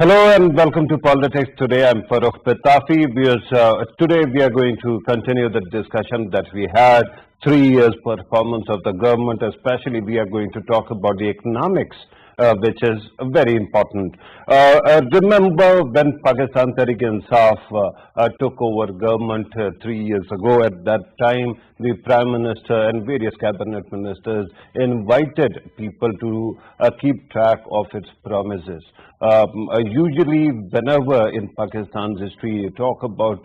Hello and welcome to Politics Today. I'm Farrukh Pitafi. Today we are going to continue the discussion that we had 3 years performance of the government. Especially we are going to talk about the economics, which is very important. Remember when Pakistan Tehreek-e-Insaf took over government 3 years ago. At that time, the Prime Minister and various cabinet ministers invited people to keep track of its promises. Usually, whenever in Pakistan's history you talk about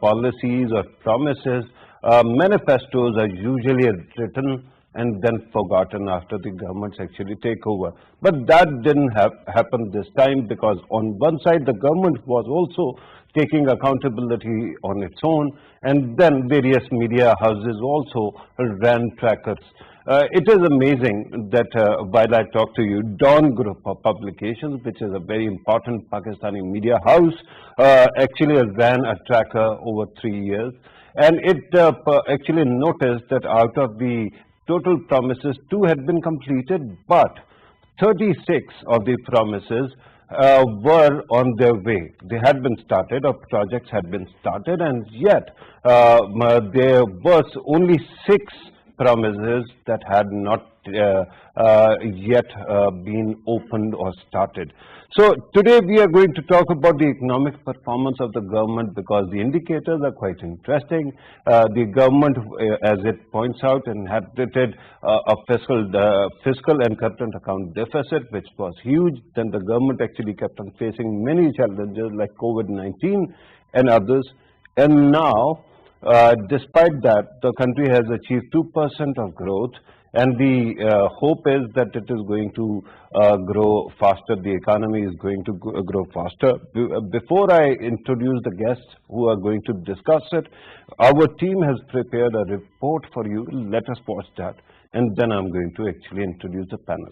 policies or promises, manifestos are usually written and then forgotten after the governments actually take over. But that didn't happen this time, because on one side the government was also taking accountability on its own, and then various media houses also ran trackers. It is amazing that while I talk to you, Dawn Group of Publications, which is a very important Pakistani media house, actually ran a tracker over 3 years, and it actually noticed that out of the total promises, 2 had been completed, but 36 of the promises were on their way. They had been started, or projects had been started, and yet there was only 6 promises that had not yet been opened or started. So today we are going to talk about the economic performance of the government, because the indicators are quite interesting. The government, as it points out, inherited a fiscal and current account deficit, which was huge. Then the government actually kept on facing many challenges like COVID-19 and others. And now, despite that, the country has achieved 2% of growth, and the hope is that it is going to grow faster. The economy is going to grow faster. Before I introduce the guests who are going to discuss it, our team has prepared a report for you. Let us watch that, and then I'm going to actually introduce the panel.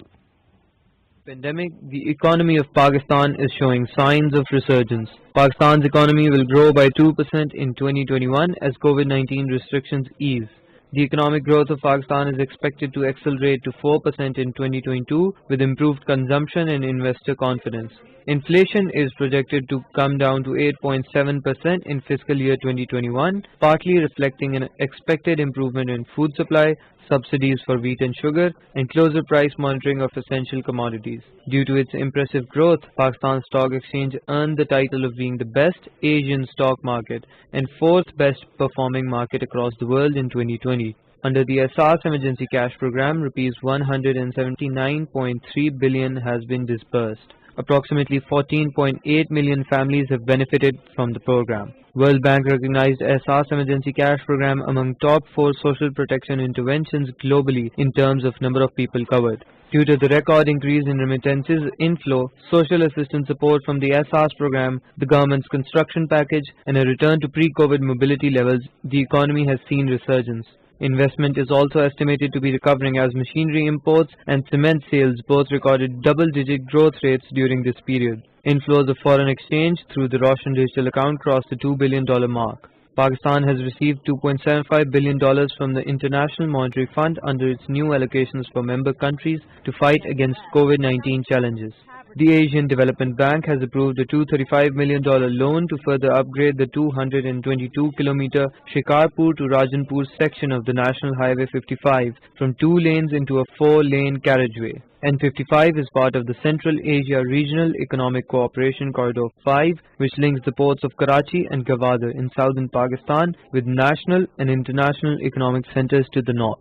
Pandemic, the economy of Pakistan is showing signs of resurgence. Pakistan's economy will grow by 2% in 2021 as COVID-19 restrictions ease. The economic growth of Pakistan is expected to accelerate to 4% in 2022 with improved consumption and investor confidence. Inflation is projected to come down to 8.7% in fiscal year 2021, partly reflecting an expected improvement in food supply, subsidies for wheat and sugar, and closer price monitoring of essential commodities. Due to its impressive growth, Pakistan Stock Exchange earned the title of being the best Asian stock market and 4th best performing market across the world in 2020. Under the Asas Emergency Cash Program, Rs 179.3 billion has been disbursed. Approximately 14.8 million families have benefited from the program. World Bank recognized Asas Emergency Cash Program among top 4 social protection interventions globally in terms of number of people covered. Due to the record increase in remittances inflow, social assistance support from the Asas program, the government's construction package, and a return to pre-COVID mobility levels, the economy has seen resurgence. Investment is also estimated to be recovering as machinery imports and cement sales both recorded double-digit growth rates during this period. Inflows of foreign exchange through the Roshan digital account crossed the $2 billion mark. Pakistan has received $2.75 billion from the International Monetary Fund under its new allocations for member countries to fight against COVID-19 challenges. The Asian Development Bank has approved a $235 million loan to further upgrade the 222-kilometer Shikarpur to Rajanpur section of the National Highway 55 from 2 lanes into a 4-lane carriageway. N55 is part of the Central Asia Regional Economic Cooperation Corridor 5, which links the ports of Karachi and Gwadar in southern Pakistan with national and international economic centers to the north.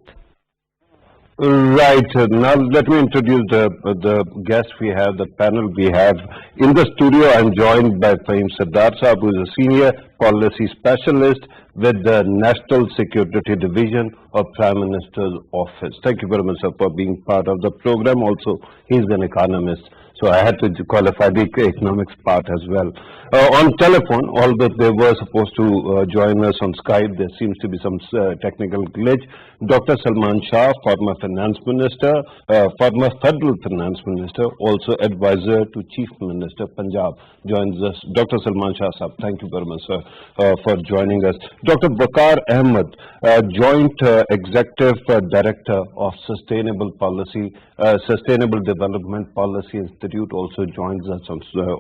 Right. Now let me introduce the guests we have, the panel we have. In the studio, I'm joined by Fahim Sardar Saab, who is a senior policy specialist with the National Security Division of Prime Minister's Office. Thank you very much, sir, for being part of the program. Also, he's an economist, so I had to qualify the economics part as well. On telephone, although they were supposed to join us on Skype, there seems to be some technical glitch. Dr. Salman Shah, former Finance Minister, former Federal Finance Minister, also advisor to Chief Minister Punjab, joins us. Dr. Salman Shah Saab, thank you very much, sir, for joining us. Dr. Waqar Ahmed, Joint Executive Director of Sustainable Development Policy Institute. Institute also joins us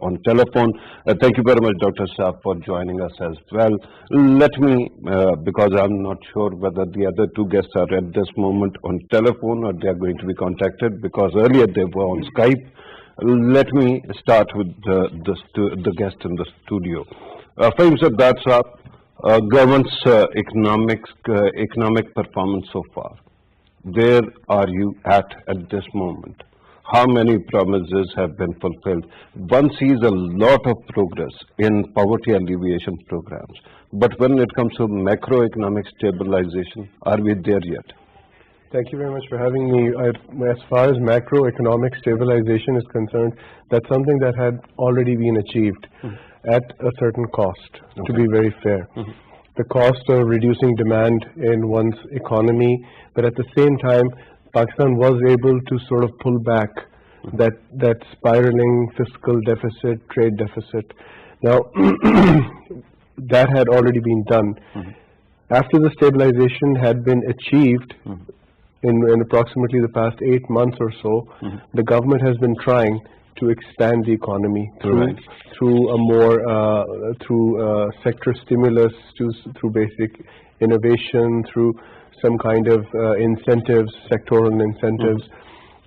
on telephone. Thank you very much, Dr. Saab, for joining us as well. Let me, because I'm not sure whether the other two guests are at this moment on telephone or they are going to be contacted, because earlier they were on Skype. Let me start with the guest in the studio. Fahim Sardar Saab, government's economic performance so far. Where are you at this moment? How many promises have been fulfilled? One sees a lot of progress in poverty alleviation programs, but when it comes to macroeconomic stabilization, are we there yet? Thank you very much for having me. As far as macroeconomic stabilization is concerned, that's something that had already been achieved at a certain cost, to be very fair. The cost of reducing demand in one's economy, but at the same time, Pakistan was able to sort of pull back that spiraling fiscal deficit, trade deficit. Now, that had already been done. After the stabilization had been achieved, in approximately the past 8 months or so, the government has been trying to expand the economy through a more sector stimulus, through basic innovation, through some kind of incentives, sectoral incentives.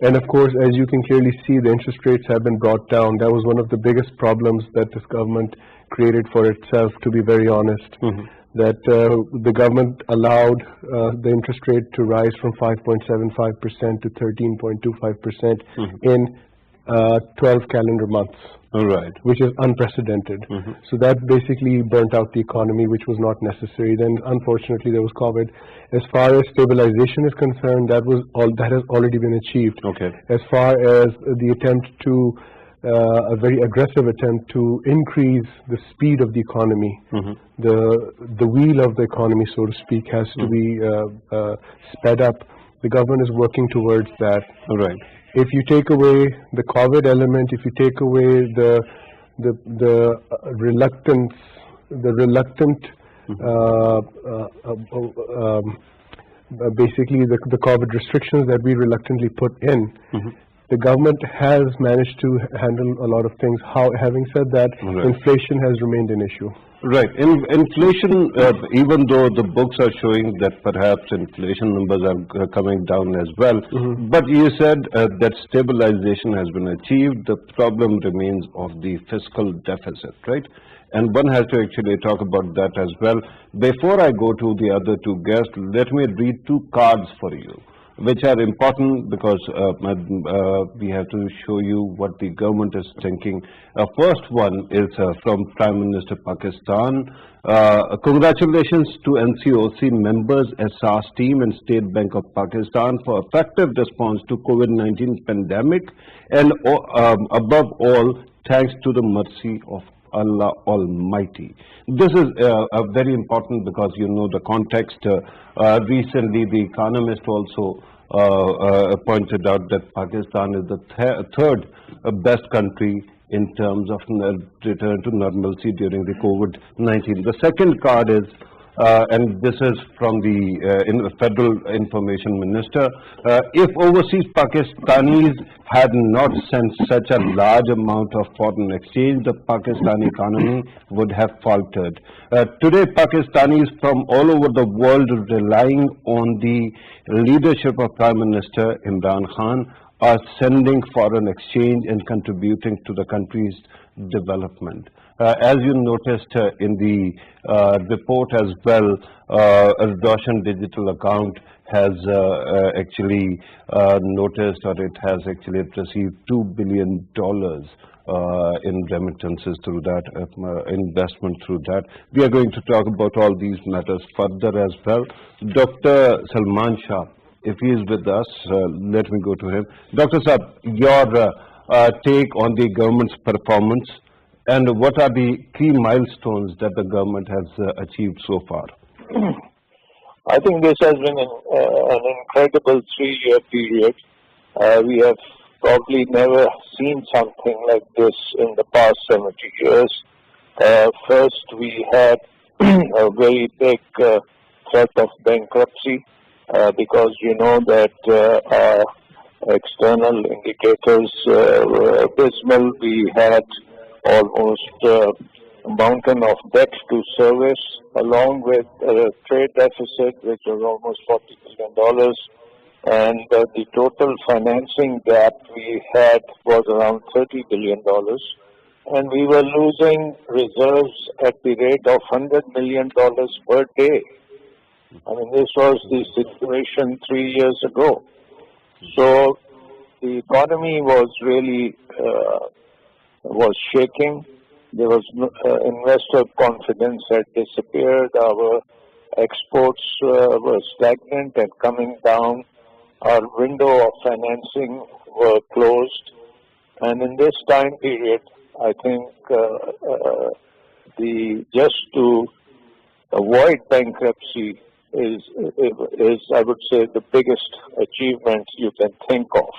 And of course, as you can clearly see, the interest rates have been brought down. That was one of the biggest problems that this government created for itself, to be very honest. That the government allowed the interest rate to rise from 5.75% to 13.25% in 12 calendar months, which is unprecedented. So that basically burnt out the economy, which was not necessary. Then, unfortunately, there was COVID. As far as stabilization is concerned, that has already been achieved. As far as the attempt to a very aggressive attempt to increase the speed of the economy, the wheel of the economy, so to speak, has to be sped up. The government is working towards that. If you take away the COVID element, if you take away the reluctant basically the COVID restrictions that we reluctantly put in, the government has managed to handle a lot of things. Having said that, inflation has remained an issue. Inflation, even though the books are showing that perhaps inflation numbers are coming down as well, but you said that stabilization has been achieved. The problem remains of the fiscal deficit, right? And one has to actually talk about that as well. Before I go to the other two guests, let me read two cards for you, which are important because we have to show you what the government is thinking. First one is from Prime Minister Pakistan. Congratulations to NCOC members, SAS team and State Bank of Pakistan for effective response to COVID-19 pandemic, and above all, thanks to the mercy of Allah Almighty. This is very important because you know the context. Recently, The Economist also pointed out that Pakistan is the third best country in terms of return to normalcy during the COVID-19. The second card is, and this is from the Federal Information Minister, if overseas Pakistanis had not sent such a large amount of foreign exchange, the Pakistani economy would have faltered. Today, Pakistanis from all over the world relying on the leadership of Prime Minister Imran Khan are sending foreign exchange and contributing to the country's development. As you noticed in the report as well, Roshan Digital Account has actually noticed, or it has actually received $2 billion in remittances through that, investment through that. We are going to talk about all these matters further as well. Dr. Salman Shah, if he is with us, let me go to him. Dr. Saab, your take on the government's performance, and what are the key milestones that the government has achieved so far? I think this has been an incredible 3-year period. We have probably never seen something like this in the past 70 years. First, we had a very big threat of bankruptcy because you know that external indicators were abysmal. We had almost a mountain of debt to service, along with a trade deficit, which was almost $40 billion. And the total financing gap we had was around $30 billion. And we were losing reserves at the rate of $100 million per day. I mean, this was the situation 3 years ago. So the economy was really was shaking. There was investor confidence had disappeared. Our exports were stagnant and coming down. Our window of financing were closed. And in this time period, I think just to avoid bankruptcy is, I would say, the biggest achievement you can think of.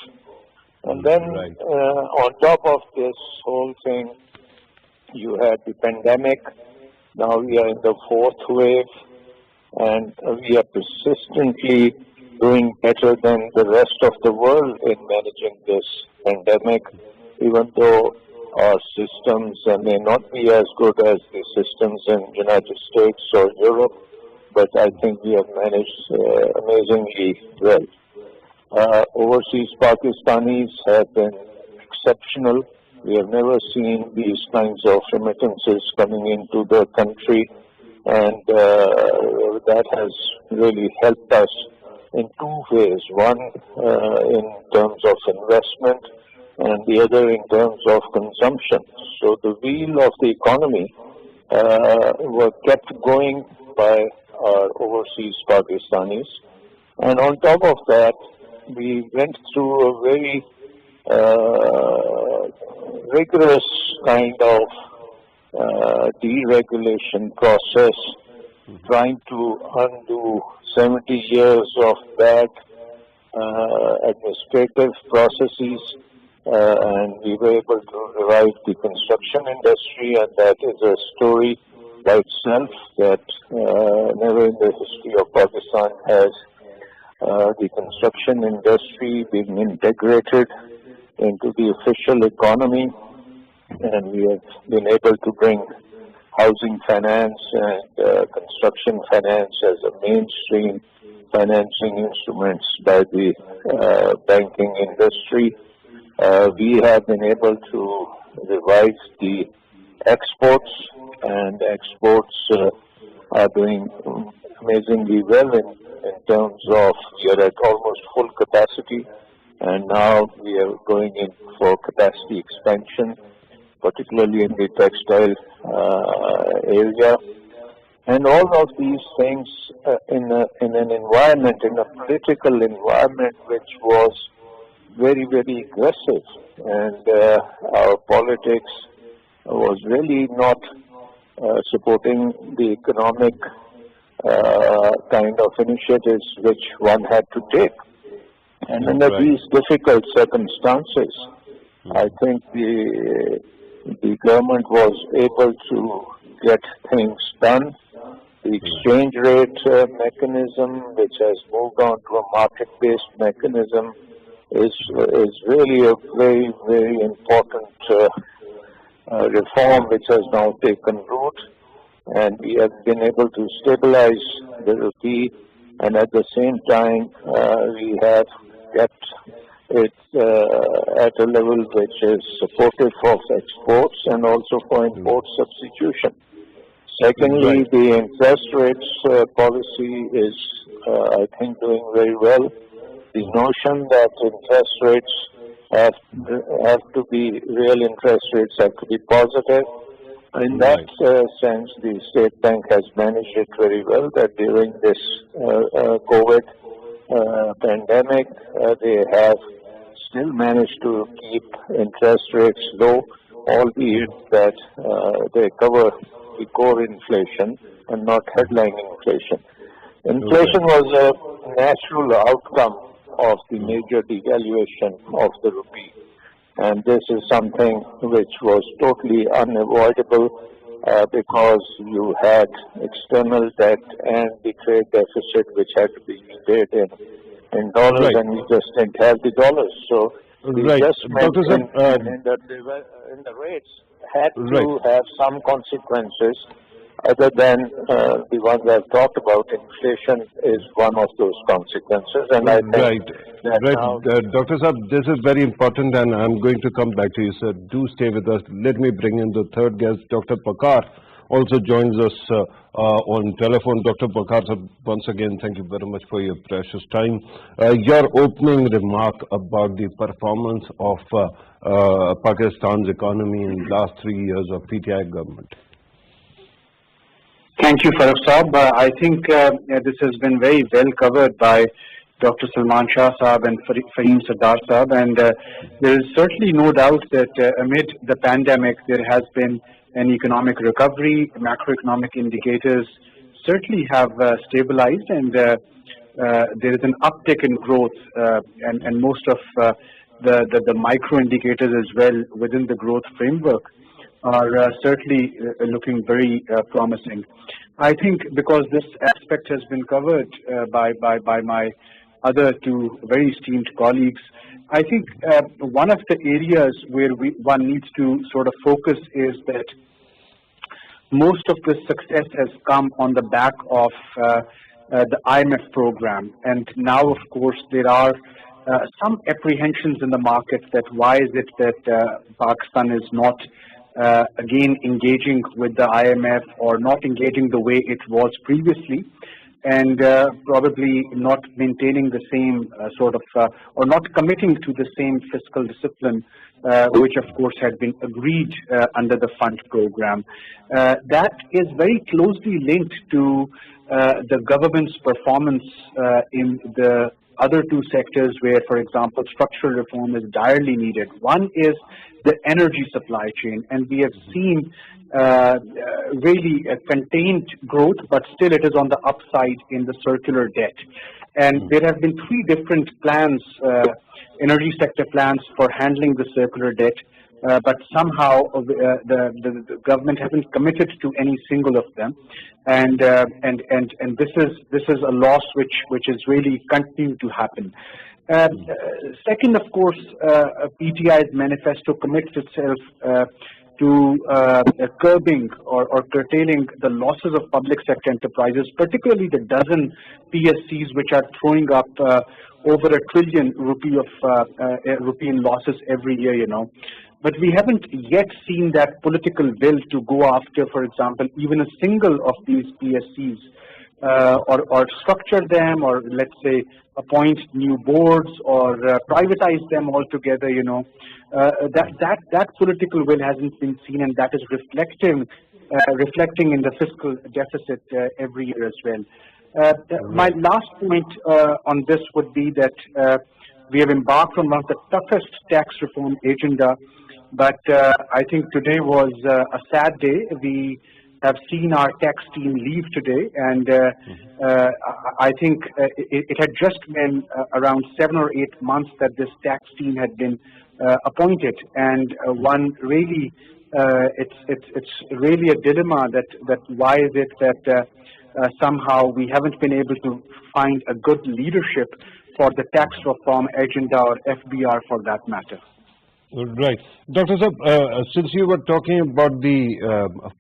And then on top of this whole thing, you had the pandemic. Now we are in the fourth wave, and we are persistently doing better than the rest of the world in managing this pandemic, even though our systems may not be as good as the systems in United States or Europe, but I think we have managed amazingly well. Overseas Pakistanis have been exceptional. We have never seen these kinds of remittances coming into the country, and that has really helped us in two ways. One, in terms of investment, and the other in terms of consumption. So the wheel of the economy were kept going by our overseas Pakistanis. And on top of that, we went through a very rigorous kind of deregulation process, trying to undo 70 years of bad administrative processes, and we were able to revive the construction industry, and that is a story by itself that never in the history of Pakistan has the construction industry being integrated into the official economy, and we have been able to bring housing finance and construction finance as a mainstream financing instruments by the banking industry. We have been able to revise the exports, and exports are doing amazingly well in terms of we are at almost full capacity, and now we are going in for capacity expansion, particularly in the textile area. And all of these things in an environment, in a political environment which was very, very aggressive, and our politics was really not supporting the economic kind of initiatives which one had to take. And under these difficult circumstances, I think the government was able to get things done. The exchange rate mechanism, which has moved on to a market-based mechanism, is really a very, very important reform which has now taken root, and we have been able to stabilize the rupee, and at the same time we have kept it at a level which is supportive of exports and also for import substitution. Secondly, the interest rates policy is, I think, doing very well. The notion that interest rates have to be, real interest rates have to be positive. In that sense, the State Bank has managed it very well, that during this COVID pandemic, they have still managed to keep interest rates low, albeit that they cover the core inflation and not headline inflation. Inflation was a natural outcome of the major devaluation of the rupee, and this is something which was totally unavoidable because you had external debt and the trade deficit which had to be repaid in in dollars, Right. and we just didn't have the dollars. So the Right. adjustment Dr. Sab, in the rates had right. to have some consequences other than the ones I've talked about. Inflation is one of those consequences, and I think Right. that Right. now Dr. Saab, this is very important, and I'm going to come back to you, sir. Do stay with us. Let me bring in the third guest, Dr. Pakar, also joins us on telephone. Dr. Pakar, sir, once again, thank you very much for your precious time. Your opening remark about the performance of Pakistan's economy in the last 3 years of PTI government. Thank you, Farrukh Saab. I think this has been very well covered by Dr. Salman Shah Saab and Fareem Sardar Saab, and there is certainly no doubt that amid the pandemic there has been an economic recovery. Macroeconomic indicators certainly have stabilized, and there is an uptick in growth, and most of the micro indicators as well within the growth framework are certainly looking very promising. I think because this aspect has been covered by my other two very esteemed colleagues, I think one of the areas where one needs to sort of focus is that most of the success has come on the back of the IMF program, and now of course there are some apprehensions in the market that why is it that Pakistan is not again engaging with the IMF, or not engaging the way it was previously, and probably not maintaining the same or not committing to the same fiscal discipline, which of course had been agreed under the fund program. That is very closely linked to the government's performance in the other two sectors where, for example, structural reform is direly needed. One is the energy supply chain, and we have seen really a contained growth, but still it is on the upside in the circular debt. And there have been three different plans, energy sector plans for handling the circular debt, but somehow the government hasn't committed to any single of them, and this is a loss which is really continuing to happen. Second, of course, PTI's manifesto commits itself to curbing or curtailing the losses of public sector enterprises, particularly the dozen PSCs which are throwing up over ₹1 trillion rupee in losses every year, you know. But we haven't yet seen that political will to go after, for example, even a single of these PSCs, or structure them, or let's say appoint new boards, or privatize them altogether. You know, that political will hasn't been seen, and that is reflecting in the fiscal deficit every year as well. My last point on this would be that we have embarked on one of the toughest tax reform agenda. But I think today was a sad day. We have seen our tax team leave today, and I think it had just been around 7 or 8 months that this tax team had been appointed, and one really, it's really a dilemma that why is it that somehow we haven't been able to find a good leadership for the tax reform agenda, or FBR for that matter. Right. Dr. Saab, since you were talking about the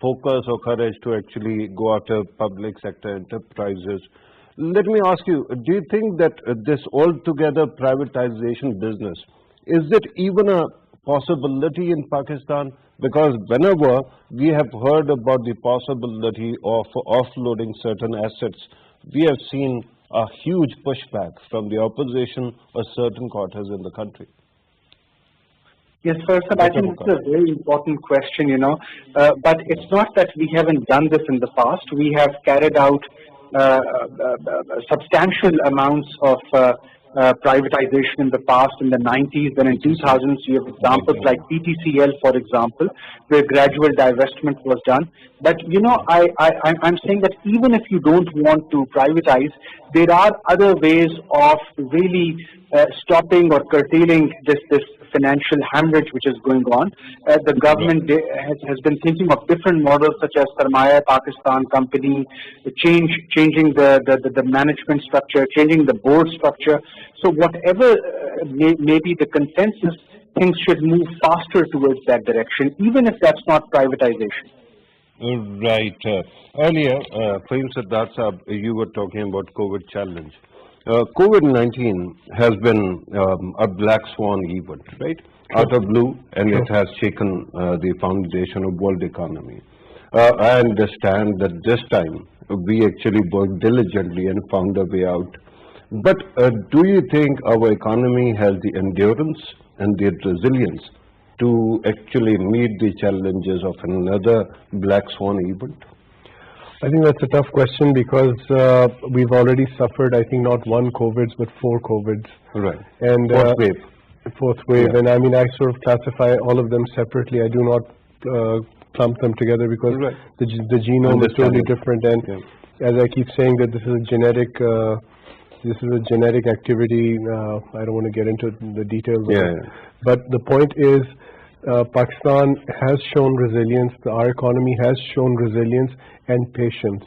focus or courage to actually go after public sector enterprises, let me ask you, do you think that this altogether privatization business, is it even a possibility in Pakistan? Because whenever we have heard about the possibility of offloading certain assets, we have seen a huge pushback from the opposition or certain quarters in the country. Yes, first, I think it's a very important question, you know, but it's not that we haven't done this in the past. We have carried out substantial amounts of privatization in the past, in the 90s, then in 2000s, you have examples like PTCL, for example, where gradual divestment was done. But, you know, I'm saying that even if you don't want to privatize, there are other ways of really stopping or curtailing this financial hemorrhage which is going on. The government has been thinking of different models such as Sarmaya Pakistan Company, changing the management structure, changing the board structure. So whatever may be the consensus, things should move faster towards that direction, even if that's not privatization. Right. Earlier, Fail Siddharth Saab, you were talking about COVID challenge. COVID-19 has been a black swan event, right? Out of blue, and it has shaken the foundation of world economy. I understand that this time we actually worked diligently and found a way out. But do you think our economy has the endurance and the resilience to actually meet the challenges of another black swan event? I think that's a tough question because we've already suffered, I think, not one COVID, but 4 COVIDs. Right. And Fourth wave. Fourth wave. Yeah. And I mean, I sort of classify all of them separately. I do not clump them together because Right. the genome is totally different. And Yeah. as I keep saying that this is a genetic activity. I don't want to get into the details of it. But the point is, Pakistan has shown resilience. Our economy has shown resilience and patience.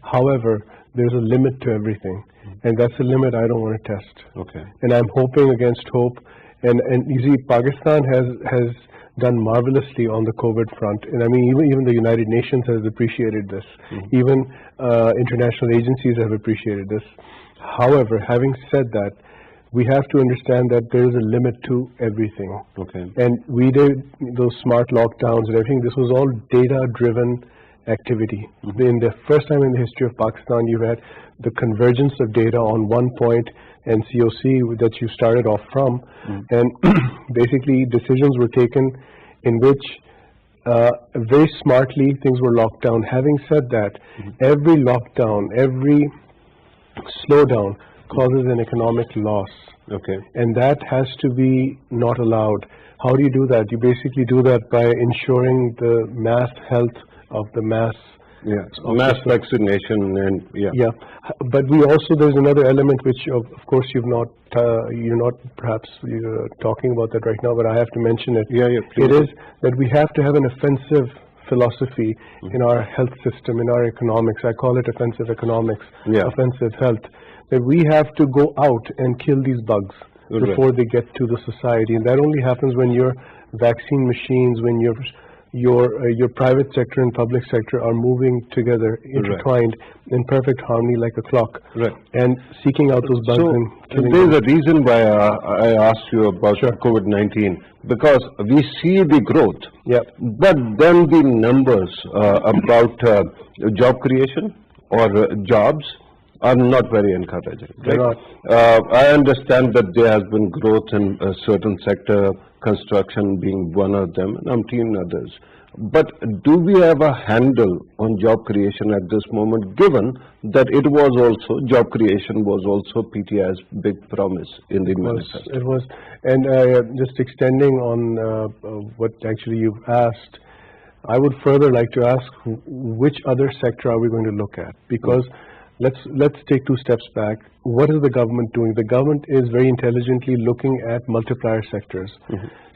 However, there's a limit to everything, and that's a limit I don't want to test. Okay. And I'm hoping against hope. And you see, Pakistan has done marvelously on the COVID front, and I mean even the United Nations has appreciated this. Even international agencies have appreciated this. However, having said that, we have to understand that there is a limit to everything. Okay. And we did those smart lockdowns and everything. This was all data-driven activity. In the first time in the history of Pakistan, you had the convergence of data on one point and COC that you started off from. And basically, decisions were taken in which very smartly things were locked down. Having said that, every lockdown, every slowdown causes an economic loss. Okay. And that has to be not allowed. How do you do that? You basically do that by ensuring the mass health of the mass. Mass vaccination and But we also, there's another element which of course you're not perhaps talking about that right now, but I have to mention it. Please. It is that we have to have an offensive philosophy in our health system, in our economics. I call it offensive economics, offensive health. That we have to go out and kill these bugs before they get to the society, and that only happens when your vaccine machines, when your private sector and public sector are moving together, intertwined in perfect harmony like a clock, and seeking out those bugs and killing them. There's a reason why I asked you about COVID-19, because we see the growth, but then the numbers about job creation or jobs are not very encouraging. Right? I understand that there has been growth in a certain sector, construction being one of them, and umpteen others. But do we have a handle on job creation at this moment, given that it was also, job creation was also PTI's big promise in the manifesto? It was. And just extending on what actually you've asked, I would further like to ask, which other sector are we going to look at? Because let's take 2 steps back. What is the government doing? The government is very intelligently looking at multiplier sectors,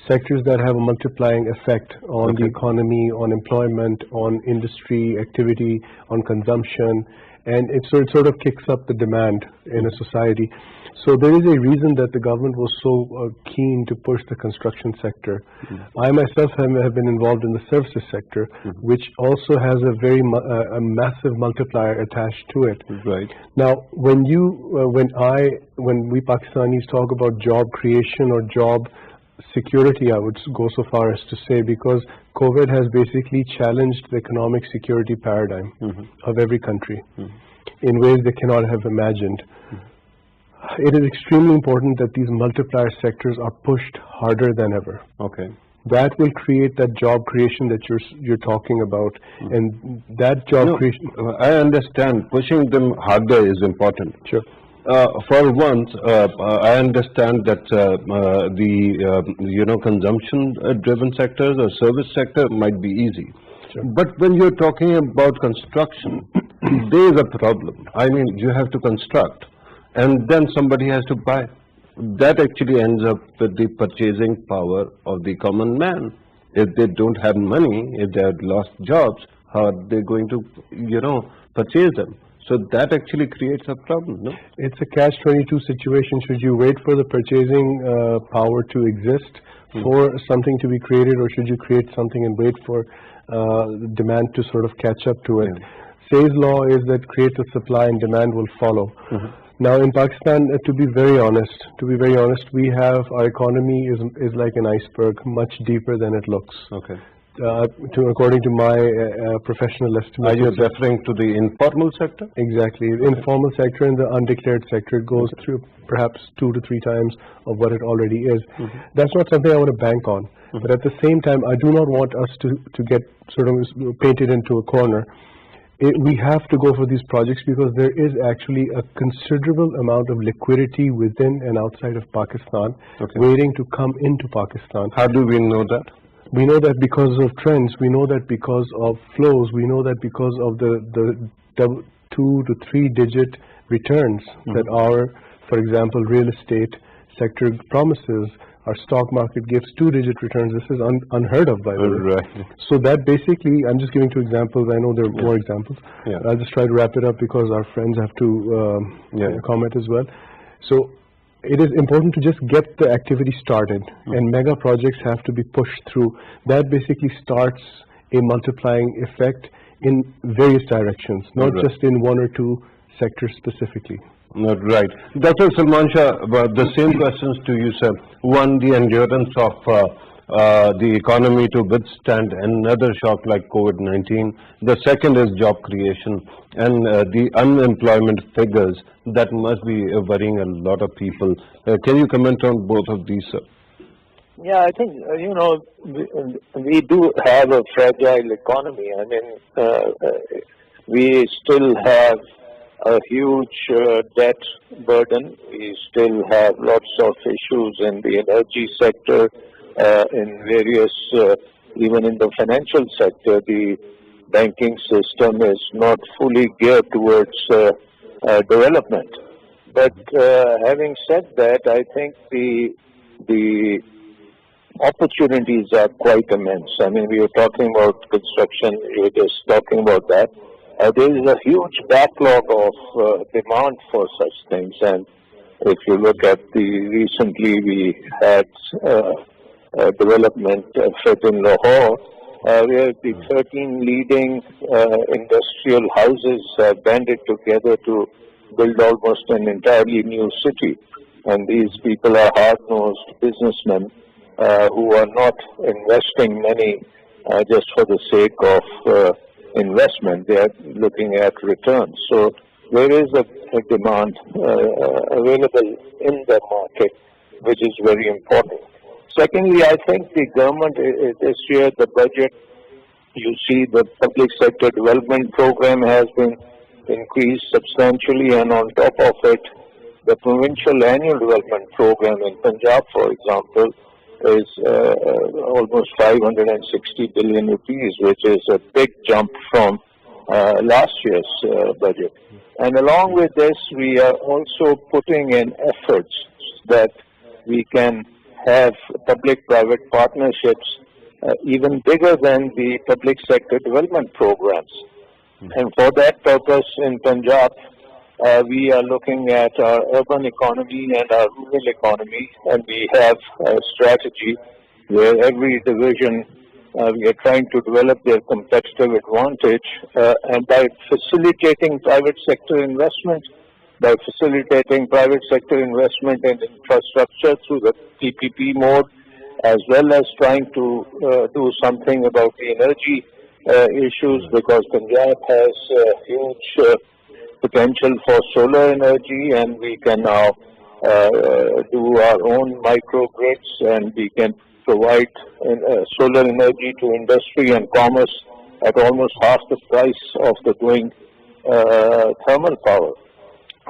sectors that have a multiplying effect on the economy, on employment, on industry activity, on consumption, and it sort of kicks up the demand in a society. So there is a reason that the government was so keen to push the construction sector. I myself have been involved in the services sector, which also has a very massive multiplier attached to it. Right. Now, when we Pakistanis talk about job creation or job security, I would go so far as to say, because COVID has basically challenged the economic security paradigm of every country in ways they cannot have imagined. It is extremely important that these multiplier sectors are pushed harder than ever. Okay. That will create that job creation that you're talking about, and that job creation. I understand pushing them harder is important. Sure. For once, I understand that the consumption-driven sectors or service sector might be easy. Sure. But when you're talking about construction, there is a problem. I mean, you have to construct, and then somebody has to buy. That actually ends up with the purchasing power of the common man. If they don't have money, if they have lost jobs, how are they going to, purchase them? So that actually creates a problem, no? It's a catch-22 situation. Should you wait for the purchasing power to exist for something to be created, or should you create something and wait for demand to sort of catch up to it? Say's law is that create the supply and demand will follow. Now in Pakistan, to be very honest, we have, our economy is like an iceberg, much deeper than it looks. Okay. According to my professional estimate. Are you referring to the informal sector? Exactly. Informal sector and the undeclared sector goes through perhaps 2 to 3 times of what it already is. That's not something I want to bank on. But at the same time, I do not want us to get sort of painted into a corner. We have to go for these projects because there is actually a considerable amount of liquidity within and outside of Pakistan waiting to come into Pakistan. How do we know that? We know that because of trends, we know that because of flows, we know that because of the 2 to 3 digit returns that our, for example, real estate sector promises. Our stock market gives 2-digit returns. This is unheard of, by the way. Right. So that basically, I'm just giving 2 examples. I know there are more examples. I'll just try to wrap it up because our friends have to comment as well. So it is important to just get the activity started, and mega projects have to be pushed through. That basically starts a multiplying effect in various directions, not just in 1 or 2 sectors specifically. Right. Dr. Salman Shah, the same questions to you, sir. One, the endurance of the economy to withstand another shock like COVID-19. The second is job creation and the unemployment figures that must be worrying a lot of people. Can you comment on both of these, sir? Yeah, I think, we do have a fragile economy. I mean, we still have a huge debt burden. We still have lots of issues in the energy sector, in various, even in the financial sector, the banking system is not fully geared towards development. But having said that, I think the opportunities are quite immense. I mean, we were talking about construction, we were just talking about that. There is a huge backlog of demand for such things, and if you look at recently we had a development effort in Lahore, where the 13 leading industrial houses have banded together to build almost an entirely new city. And these people are hard-nosed businessmen who are not investing money just for the sake of investment. They are looking at returns. So there is a demand available in the market, which is very important. Secondly, I think the government this year, the budget, you see the public sector development program has been increased substantially, and on top of it, the provincial annual development program in Punjab, for example, is almost 560 billion rupees, which is a big jump from last year's budget. And along with this, we are also putting in efforts that we can have public-private partnerships even bigger than the public sector development programs. And for that purpose in Punjab, we are looking at our urban economy and our rural economy, and we have a strategy where every division we are trying to develop their competitive advantage, and by facilitating private sector investment, by facilitating private sector investment in infrastructure through the PPP mode, as well as trying to do something about the energy issues, because Punjab has huge potential for solar energy, and we can now do our own microgrids, and we can provide solar energy to industry and commerce at almost half the price of the doing thermal power.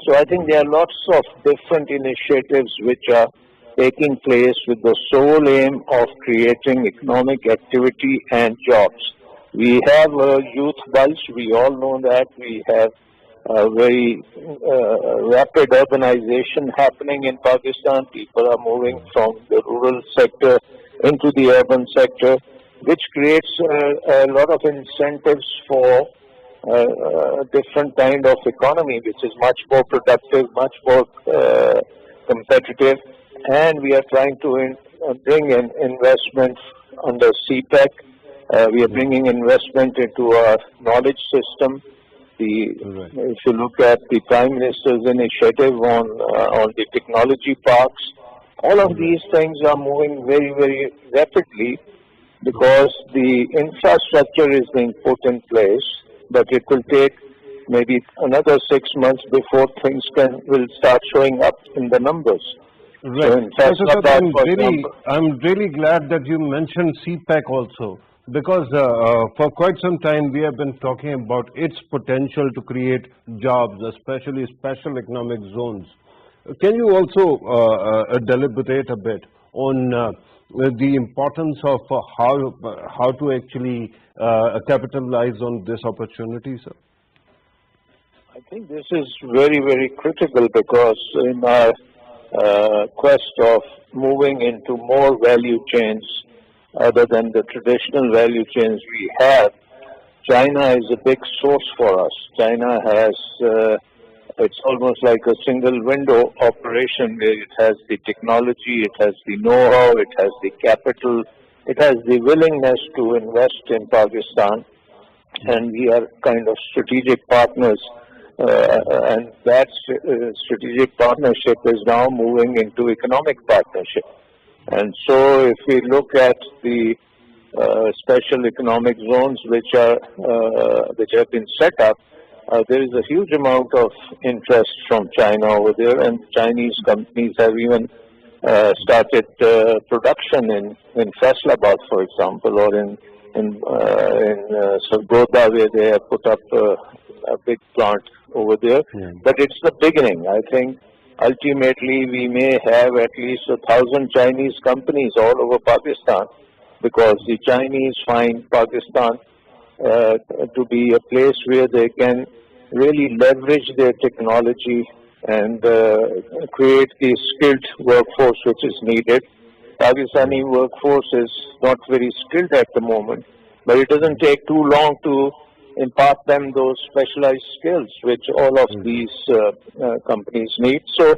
So I think there are lots of different initiatives which are taking place with the sole aim of creating economic activity and jobs. We have a youth bulge, we all know that. We have a very rapid urbanization happening in Pakistan. People are moving from the rural sector into the urban sector, which creates a lot of incentives for different kind of economy, which is much more productive, much more competitive, and we are trying to bring in investments under CPEC. We are bringing investment into our knowledge system. If you look at the Prime Minister's initiative on the technology parks, all of these things are moving very, very rapidly because the infrastructure is being put in place, but it will take maybe another 6 months before things will start showing up in the numbers. Right. So in Faisalabad, I'm really glad that you mentioned CPEC also, because for quite some time we have been talking about its potential to create jobs, especially special economic zones. Can you also deliberate a bit on the importance of how to actually capitalize on this opportunity, sir? I think this is very, very critical because in our quest of moving into more value chains other than the traditional value chains we have, China is a big source for us. China has, it's almost like a single window operation where it has the technology, it has the know-how, it has the capital, it has the willingness to invest in Pakistan, and we are kind of strategic partners. And that strategic partnership is now moving into economic partnership. And so if we look at the special economic zones which have been set up, there is a huge amount of interest from China over there, and Chinese companies have even started production in Faisalabad, for example, or in Sargodha, where they have put up a big plant over there. Yeah. But it's the beginning. I think ultimately we may have at least 1,000 Chinese companies all over Pakistan, because the Chinese find Pakistan to be a place where they can really leverage their technology and create the skilled workforce which is needed. Pakistani workforce is not very skilled at the moment, but it doesn't take too long to impart them those specialized skills which all of these companies need. So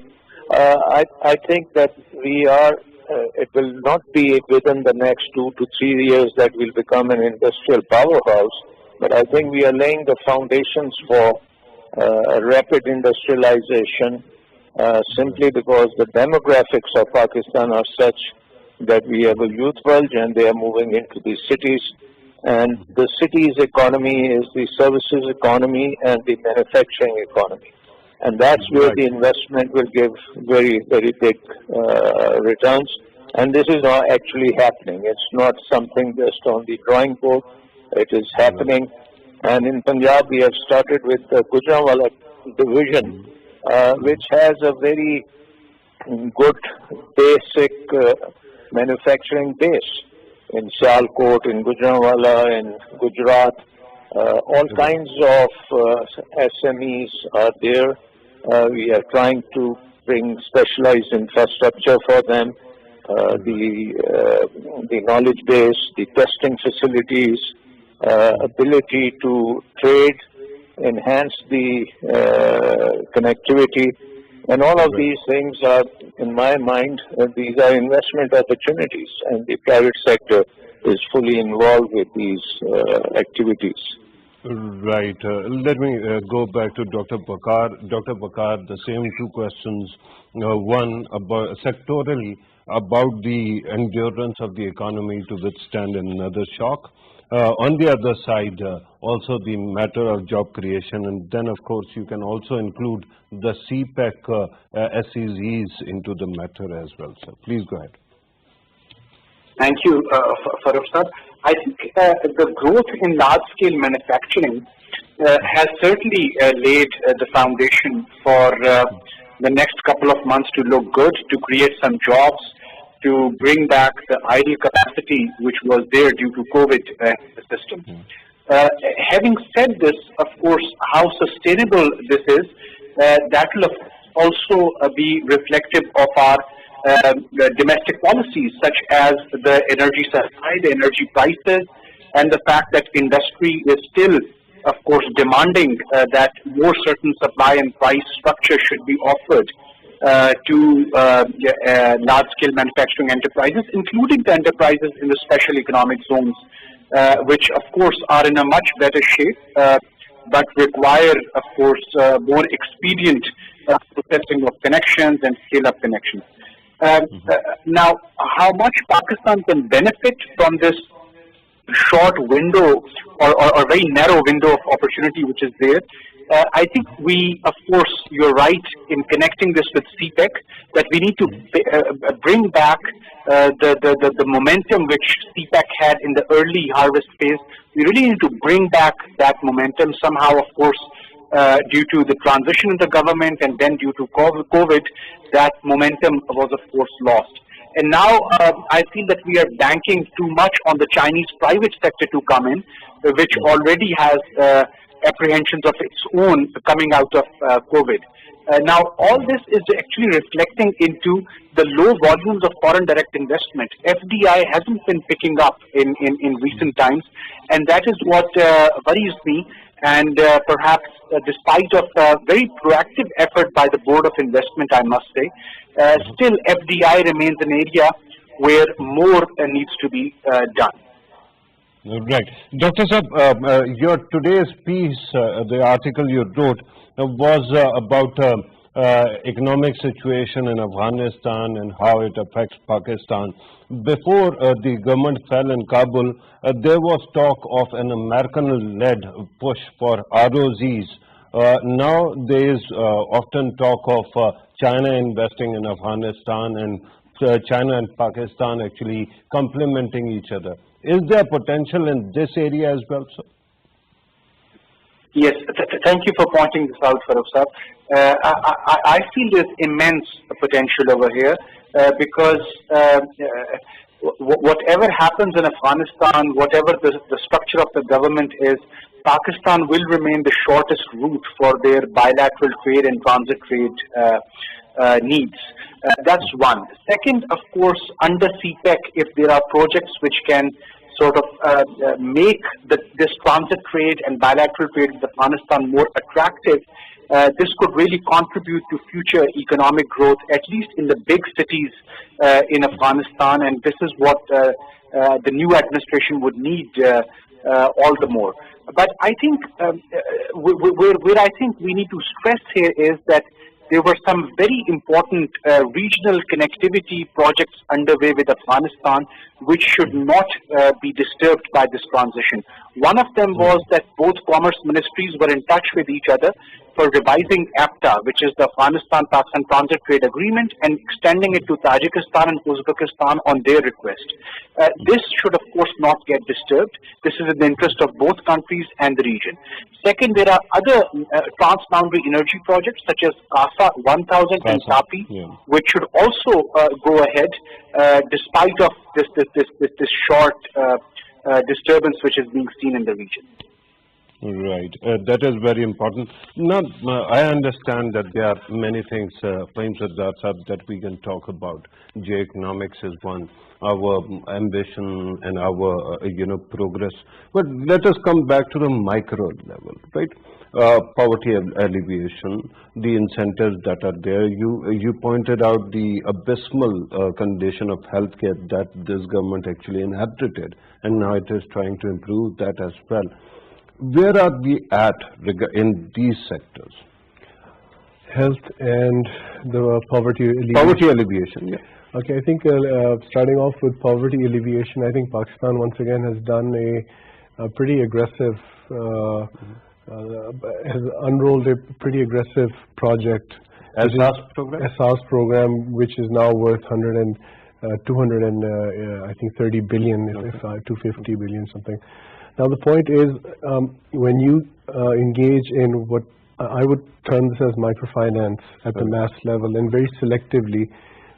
I think that we are, it will not be within the next 2 to 3 years that we'll become an industrial powerhouse, but I think we are laying the foundations for rapid industrialization simply because the demographics of Pakistan are such that we have a youth bulge and they are moving into the cities. And the city's economy is the services economy and the manufacturing economy. And that's where the investment will give very, very big returns. And this is now actually happening. It's not something just on the drawing board. It is happening. And in Punjab, we have started with the Gujranwala division, which has a very good basic manufacturing base. In Sialkot, in Gujranwala, in Gujarat, all kinds of SMEs are there. We are trying to bring specialized infrastructure for them, the knowledge base, the testing facilities, ability to trade, enhance the connectivity. And all of these things are, in my mind, these are investment opportunities, and the private sector is fully involved with these activities. Right. Let me go back to Dr. Bakar. Dr. Bakar, the same two questions. One, about sectorally, about the endurance of the economy to withstand another shock. On the other side, also the matter of job creation, and then of course you can also include the CPEC SEZs into the matter as well. So please go ahead. Thank you, Farrukh sir. I think the growth in large-scale manufacturing has certainly laid the foundation for the next couple of months to look good, to create some jobs, to bring back the idle capacity which was there due to COVID in the system. Having said this, of course, how sustainable this is, that will also be reflective of our domestic policies, such as the energy supply, the energy prices, and the fact that industry is still of course, demanding that more certain supply and price structure should be offered to large-scale manufacturing enterprises, including the enterprises in the special economic zones, which, of course, are in a much better shape, but require, of course, more expedient processing of connections and scale-up connections. Now, how much Pakistan can benefit from this short window or very narrow window of opportunity which is there? I think we, of course, you're right in connecting this with CPEC, that we need to bring back the momentum which CPEC had in the early harvest phase. We really need to bring back that momentum somehow, of course, due to the transition in the government and then due to COVID, that momentum was, of course, lost. And now I feel that we are banking too much on the Chinese private sector to come in, which already has apprehensions of its own coming out of COVID. Now, all this is actually reflecting into the low volumes of foreign direct investment. FDI hasn't been picking up in recent times, and that is what worries me. And perhaps despite of very proactive effort by the Board of Investment, I must say, still FDI remains an area where more needs to be done. Right. Dr. Saab, your today's piece, the article you wrote, was about economic situation in Afghanistan and how it affects Pakistan. Before the government fell in Kabul, there was talk of an American-led push for ROZs. Now there is often talk of China investing in Afghanistan and China and Pakistan actually complementing each other. Is there potential in this area as well, sir? Yes, thank you for pointing this out, Farrukh sir. I feel there's immense potential over here because whatever happens in Afghanistan, whatever the structure of the government is, Pakistan will remain the shortest route for their bilateral trade and transit trade needs. That's one. Second, of course, under CPEC, if there are projects which can sort of make this transit trade and bilateral trade with Afghanistan more attractive, this could really contribute to future economic growth, at least in the big cities in Afghanistan, and this is what the new administration would need all the more. But I think where I think we need to stress here is that there were some very important regional connectivity projects underway with Afghanistan, which should not be disturbed by this transition. One of them was that both commerce ministries were in touch with each other for revising APTA, which is the Afghanistan-Pakistan Transit Trade Agreement, and extending it to Tajikistan and Uzbekistan on their request. This should, of course, not get disturbed. This is in the interest of both countries and the region. Second, there are other transboundary energy projects such as CASA 1000 and TAPI, which should also go ahead despite of this short disturbance which is being seen in the region. Right, that is very important. Now, I understand that there are many things, that we can talk about. Geoeconomics is one, our ambition and our, progress. But let us come back to the micro level, right? Poverty alleviation, the incentives that are there. You pointed out the abysmal condition of healthcare that this government actually inherited, and now it is trying to improve that as well. Where are we at in these sectors? Health and the poverty alleviation. Poverty alleviation, yeah. Okay, I think starting off with poverty alleviation, I think Pakistan once again has done a pretty aggressive, has unrolled a pretty aggressive project. SARS program? SARS program, which is now worth 230 billion, 250 billion something. Now the point is, when you engage in what I would term this as microfinance at the mass level and very selectively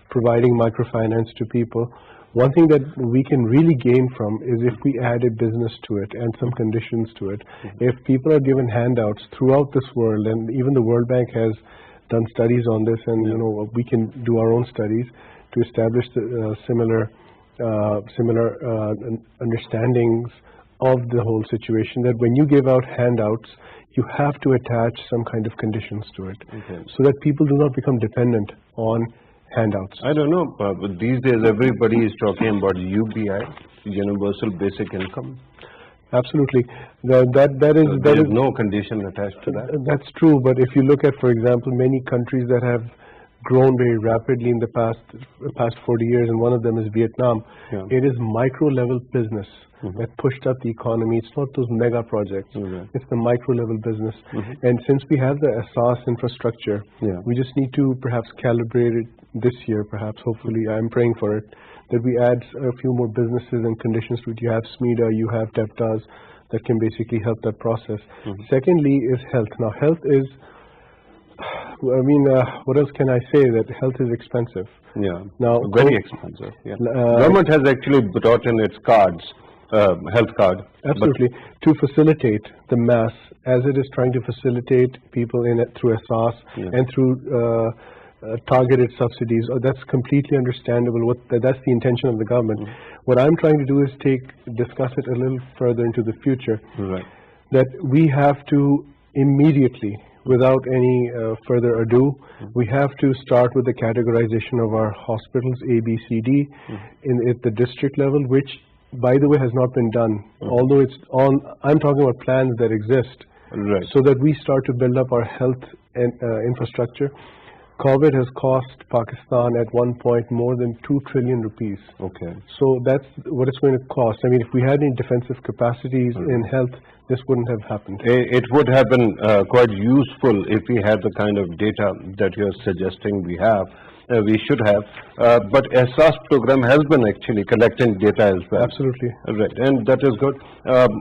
providing microfinance to people, one thing that we can really gain from is if we add a business to it and some conditions to it. If people are given handouts throughout this world, and even the World Bank has done studies on this, and we can do our own studies to establish the, similar understandings of the whole situation, that when you give out handouts, you have to attach some kind of conditions to it, so that people do not become dependent on handouts. I don't know, but these days everybody is talking about UBI, Universal Basic Income. Absolutely. That is no condition attached to that. That's true, but if you look at, for example, many countries that have grown very rapidly in the past 40 years, and one of them is Vietnam. It is micro level business that pushed up the economy. It's not those mega projects. It's the micro level business. And since we have the Asas infrastructure, we just need to perhaps calibrate it this year, perhaps, hopefully. I'm praying for it, that we add a few more businesses and conditions to it. You have SMEDA, you have DEPTAs that can basically help that process. Secondly is health. Now, health is, I mean, what else can I say? That health is expensive. Now, very expensive. Government has actually brought in its cards, health card. Absolutely, to facilitate the mass, as it is trying to facilitate people in it through Asas and through targeted subsidies. That's completely understandable. That's the intention of the government. What I'm trying to do is discuss it a little further into the future. That we have to immediately, without any further ado, we have to start with the categorization of our hospitals, A, B, C, D, at the district level, which, by the way, has not been done. Although it's on, I'm talking about plans that exist, so that we start to build up our health and infrastructure. COVID has cost Pakistan at one point more than 2 trillion rupees. So that's what it's going to cost. I mean, if we had any defensive capacities in health, this wouldn't have happened. It would have been quite useful if we had the kind of data that you're suggesting we have. We should have. But Asas program has been actually collecting data as well. Absolutely. Right, and that is good.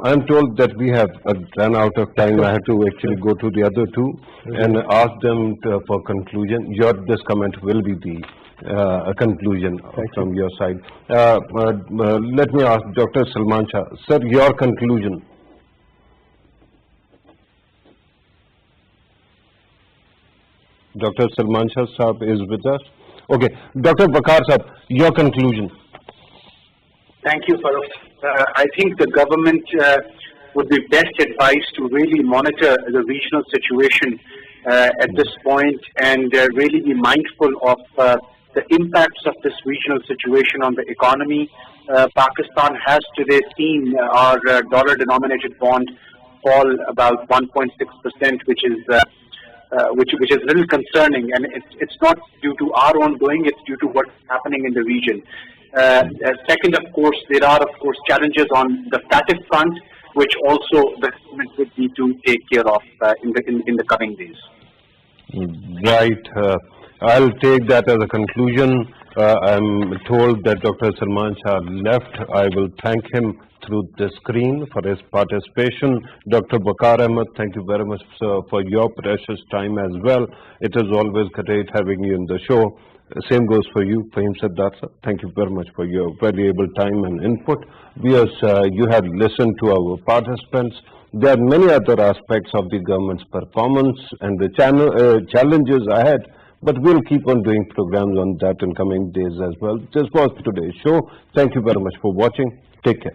I'm told that we have run out of time. I have to actually go to the other two and ask them for conclusion. This comment will be the a conclusion from your side. Let me ask Dr. Salman Shah. Sir, your conclusion. Dr. Salman Shah Saab is with us. Okay, Dr. Bakar Saab, your conclusion. Thank you, Farrukh. I think the government would be best advised to really monitor the regional situation at this point and really be mindful of the impacts of this regional situation on the economy. Pakistan has today seen our dollar-denominated bond fall about 1.6%, which is a little concerning, and it's not due to our own doing, it's due to what's happening in the region. Second, of course, there are challenges on the static front, which also the government would need to take care of in the coming days. Right. I'll take that as a conclusion. I'm told that Dr. Salman Shah left. I will thank him through the screen for his participation. Dr. Bakar Ahmed, thank you very much, sir, for your precious time as well. It is always great having you in the show. Same goes for you, Fahim Saddar, sir. Thank you very much for your valuable time and input. Viewers, you have listened to our participants. There are many other aspects of the government's performance and the challenges ahead, but we'll keep on doing programs on that in coming days as well. This was today's show. Thank you very much for watching. Take care.